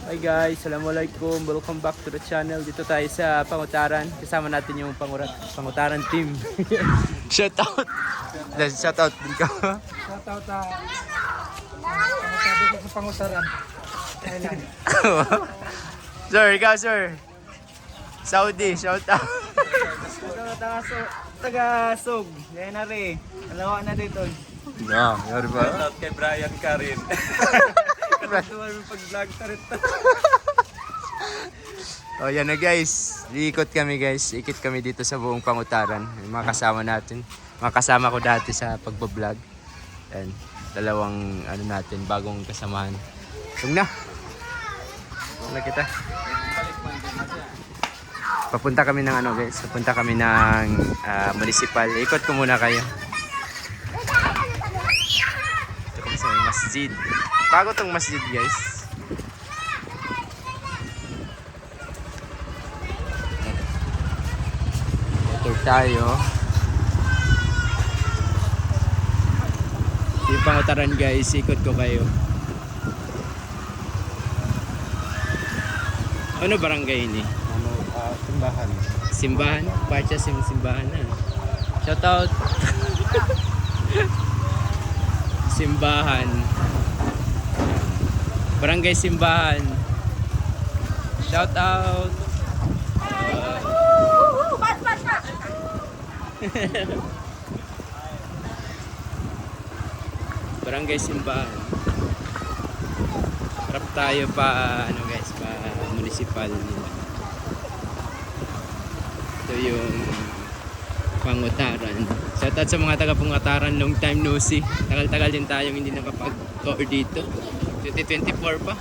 Hi guys, Assalamualaikum. Welcome back to the channel. Dito tayo sa Pangutaran. Kasama natin yung Pangutaran team. Shout out. Shout out din ka. Shoutout sabi ko sa Pangutaran. Thailand. Sir, ikaw sir. Saudi, shout out. Taga-Sog. Yan na rin. Alawa na dito. Yeah, yari ba? Shout out kay Brian Karin. Natuwa mo pag-vlog ka rin to. Oh, yan na guys. Iikot kami guys. Ikot kami dito sa buong Pangutaran. Yung mga kasama natin. Mga kasama ko dati sa pagbablog. Yan. Dalawang ano natin, bagong kasamahan. Tung na. Wala kita. Papunta kami ng ano guys. Papunta kami ng municipal. Ikot ko muna kayo. Ito kami sa masjid. Bago tong masjid guys. Tour tayo. Yung Pangutaran guys, ikot ko kayo. Ano barangay ini? Simbahan. Simbahan? Parcha simbahan na. Shout out. Simbahan. Barangay Simbahan. Shout out. Barangay Simbahan. Harap tayo pa ano guys, pa municipal. Ito yung Pangutaran. Shout out sa mga taga Pangutaran, long time no see. Tagal-tagal din tayong hindi nakapag-tour dito. 2024 pa.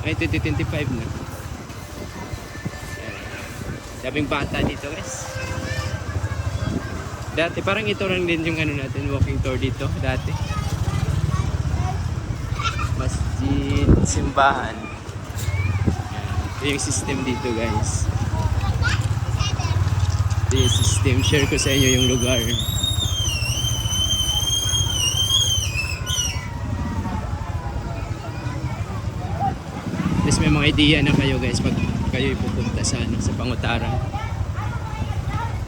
Ay 2025 na. Daming bata dito guys. Dati parang ito lang din yung ano natin, walking tour dito dati. Masjid, simbahan. Ito yung system dito guys. Ito yung system. Share ko sa inyo yung lugar. At least may mga idea na kayo guys pag kayo pupunta sa ano, sa Pangutaran.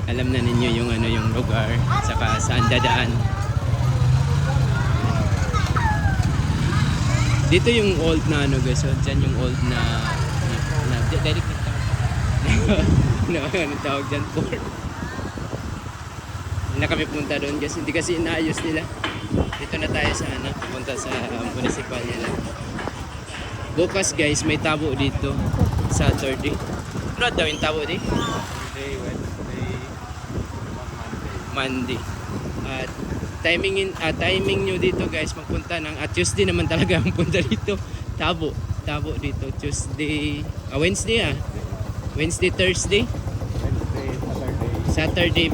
Alam na ninyo yung ano, yung lugar, saka saan dadaan. Dito yung old na ano guys, so dyan yung old na direct na ano tawag dyan, port. Hindi na kami punta doon guys, hindi kasi inaayos nila. Dito na tayo sa ano, punta sa municipal nila. Bukas guys, may tabo dito, Saturday. Ano daw yung tabo di? Monday, Wednesday, Monday. At timing nyo dito guys magpunta ng Tuesday naman talaga ang punta dito. Tabo dito Tuesday, Wednesday Wednesday, Thursday, Saturday,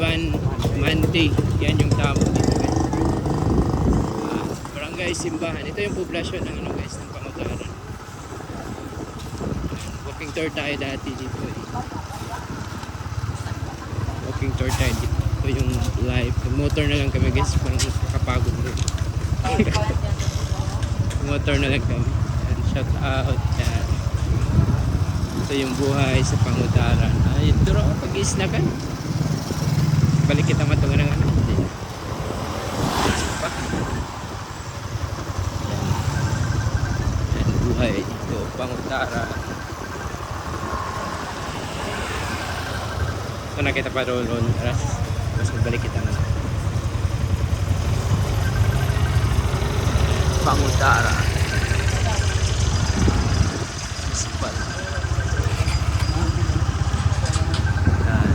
Monday. Yan yung tabo dito guys. Barangay Simbahan. Ito yung poblasyon ng ano guys, ng Pangutaran. Walking tour tayo dati dito Walking tour tayo dito. Ito yung live. Motor na lang kami guys. Parang kakapagod rin. Motor na lang kami. And shout out. Yan. Ito yung buhay sa Pangutaran. Ay, turo pag-isnakan. Balik kita matungan ng ano. Yan, buhay ito, Pangutaran. Ito nakita pa roon. Mas magbalik kita na. Pangutaran. Municipal. Yan.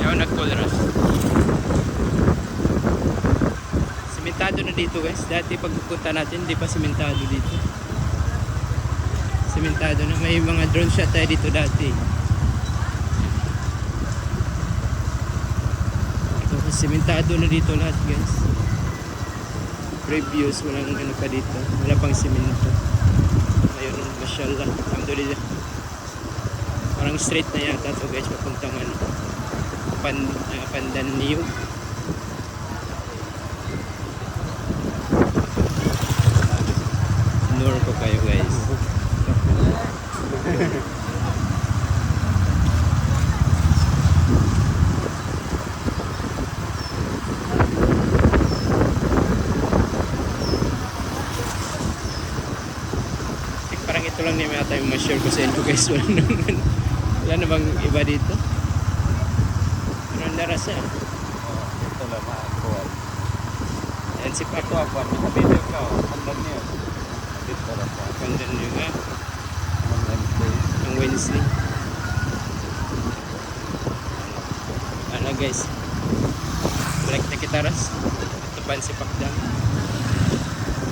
Yung nag-colors. Simentado na dito guys. Dati pagpupunta natin, hindi pa simentado dito. Simentado na. May mga drone shot tayo dito dati. Simentado na dito lahat guys. Previous walang ano pa dito, wala pang simento. Ngayon mashallah, alhamdulillah. Parang straight na yata to guys papuntang ano, Pandan Niyog. Ignore ko kayo guys. Parang ito lang naman yata yung ma-share ko sa inyo guys. Wala na bang iba dito? Pero ang laras eh. Ito lang makakuha. Yan si Paco. Ito ako, nakabili ka. Pandan niyo. Dito lang po. Pandan nyo nga. On Wednesday. Ang Wednesday. Ano guys? Balik na kitaras. Ito pa si Pakdang.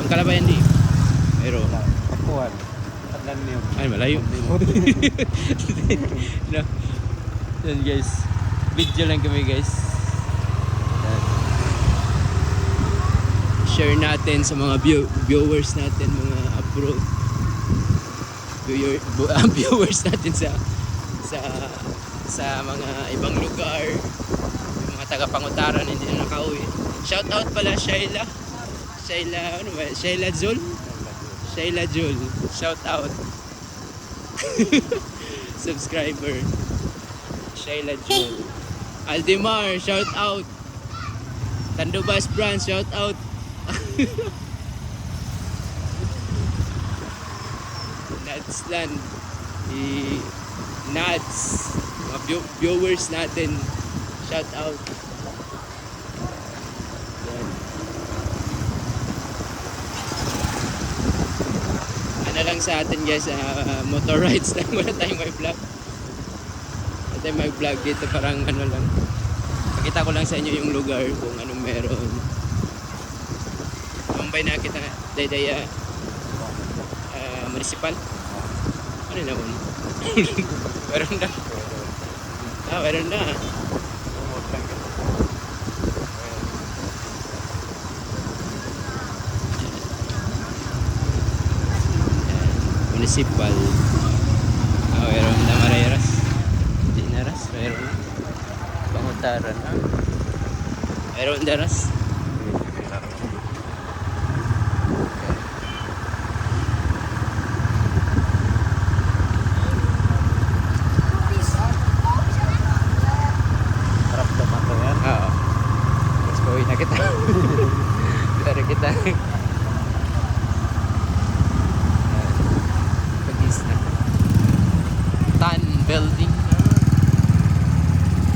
Ang kalabayan di. Pero, Pakuan. Pandan niyo. ay malayo. No. Yan guys. Video lang kami guys. Yan. Share natin sa mga viewers natin, mga abroad. Viewers natin sa mga ibang lugar. Yung mga taga-Pangutaran hindi na nakauwi. Shout out pala Shaila. Shaila, ano ba? Shaila Jul. Shaila Jul. Shout out. Subscriber. Shaila Jul. Aldemar, shout out. Tandubas Brand, shout out. Nadsland. Nads. Mga viewers natin. Shout out. Yan. Ano lang sa atin guys, motor rides lang. Wala tayong may vlog. Wala tayong may vlog dito, parang ano lang. Pakita ko lang sa inyo yung lugar kung anong meron. Mambay na kita, Daydaya Municipal. Ano na yun? Meron na. Meron na. Promote lang kita. Municipal. Meron na Mareras. Hindi na ras. Meron na. Pangutaran na. Meron na ras. Harap naman to yan. Oo. Mas pauwi na kita. Dari kita. Pagis na. Tan Building.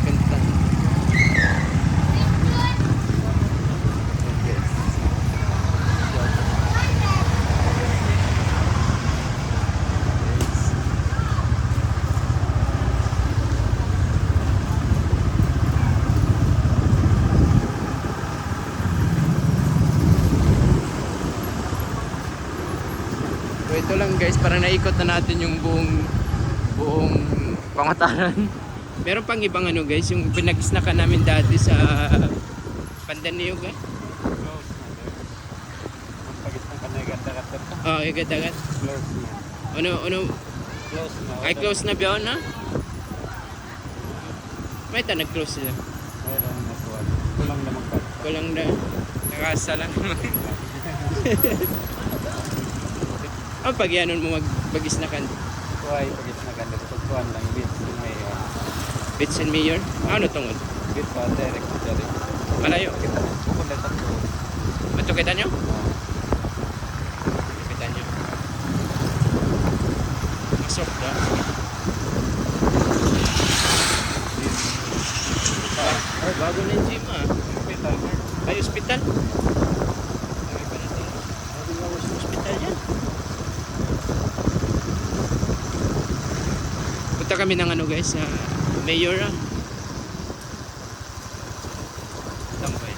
Ganda. So ito lang guys, parang naikot na natin yung buong Pangutaran. Meron pang ibang ano guys, yung pinag-snackan namin dati sa Pandaniyog eh. Close na. Ang pagit ng kanagat-dagat ito. Oh, agad-agad. Close na. Ano, Close na. ay close na ba na? May nag-close sila. Meron na kuha. Kulang na magpag. Kulang na. Nakasa lang naman. Ang pag-ianon mo mag-snakan? Kuhay pagit na ganda. Pagkuhan lang. Bits yung may Bits and Mayor? Ano tungod? bit pa. Direct. Malayo. Kita. Bukod na tatlo. Bato kita nyo? Kita nyo. Masok na. Ay, bago na yung gym ah. Hospital. Ay, hospital? Ay, pa natin. Hospital yan. Punta kami ng ano guys, sa Mayor ah. Tambay.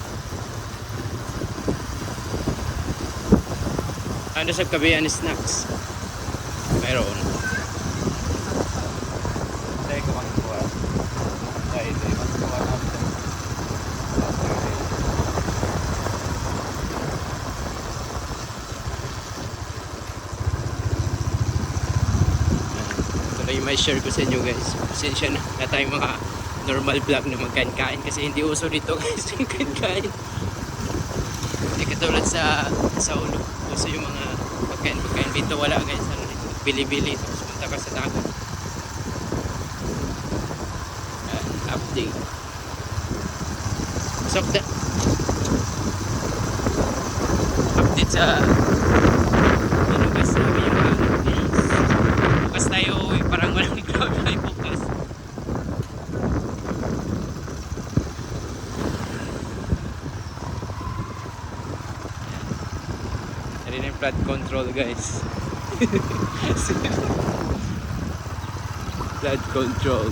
Ano sa kabihan snacks? Mayroon. Saya ko mang kuha. Dahil ay mas kuha after. Saturday. Ito na yung may share ko sa inyo guys. Pasensya na tayong mga normal vlog na magkain-kain kasi hindi uso dito guys yung kain-kain. Hindi katulad sa ulo. Uso yung mga pagkain dito wala guys. Ano dito? Bili-bili. Tapos punta ka sa dagat. Update. So, update sa bukas namin yung mga days. Bukas tayo uwi, parang walang vlog tayo bukas. Yan yung flood control guys. Flood control.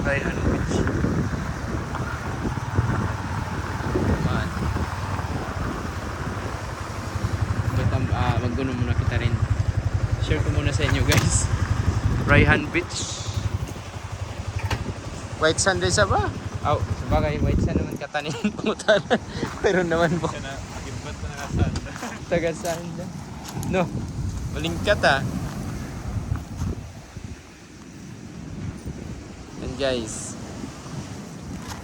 Ryan Beach. Man. Mag-guno muna kita rin. Share ko muna sa inyo guys. Ryan Beach. White sand din sa ba? Oh, sabagay white sand naman katanin pumunta na. Pero naman po. Siya na, magimbat na nakasanda. Taga sanda. No. Malingkat ah. And guys,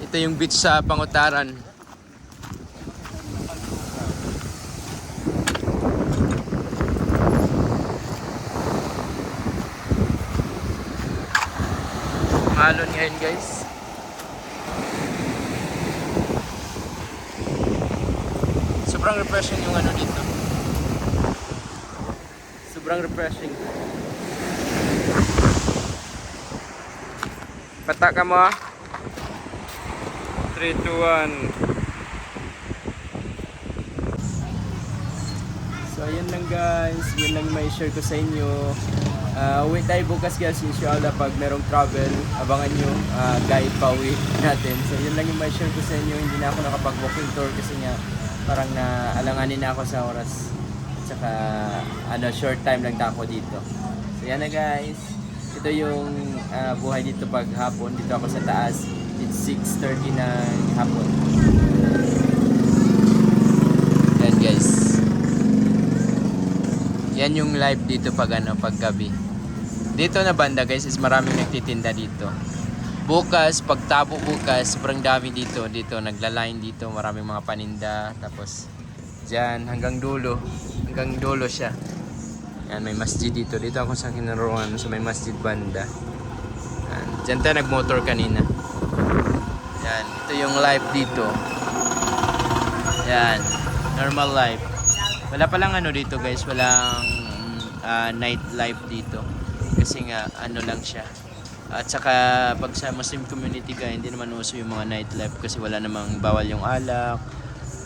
ito yung beach sa Pangutaran. Malon ngayon guys. Sobrang refreshing yung ano dito. Sobrang refreshing. Bata ka mo ah. 3, 2, 1. So ayan lang guys. Yun lang may share ko sa inyo. Uwi tayo bukas guys. Inshallah pag merong travel, abangan nyo. Guide pa uwi natin. So yun lang yung may share ko sa inyo. Hindi na ako nakapag-walking tour kasi nga parang naalanganin na ako sa oras. Tsaka short time lang ako dito. So yan na guys. Ito yung buhay dito pag hapon. Dito ako sa taas. It's 6:30 ng hapon. Yan guys. Yan yung live dito pag pag gabi. Dito na banda guys is maraming nagtitinda dito. Bukas, pagtabo bukas, sobrang dami dito. Dito nagla-line dito, maraming mga paninda. Tapos diyan hanggang dulo. Hanggang dulo siya. Yan, may masjid dito. Dito ako sa kinaroon sa may masjid banda. Yan. Diyan tayo nagmotor kanina. Yan, ito yung live dito. Yan, normal life. Wala palang ano dito guys, walang nightlife dito. Kasi nga ano lang siya. At saka pag sa Muslim community ka, hindi naman uso yung mga nightlife kasi wala namang bawal yung alak,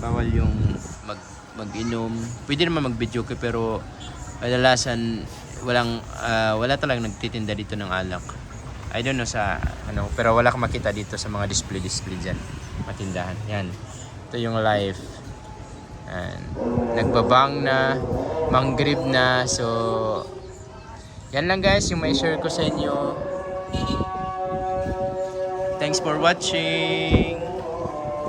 bawal yung mag-inom. Pwede naman mag-video pero kadalasan wala talagang nagtitinda dito ng alak. I don't know sa ano, pero wala kang makita dito sa mga display diyan, matindahan. Yan. Ito yung live. And nagbabang na, mangrib na. So yan lang guys yung may share ko sa inyo. Thanks for watching.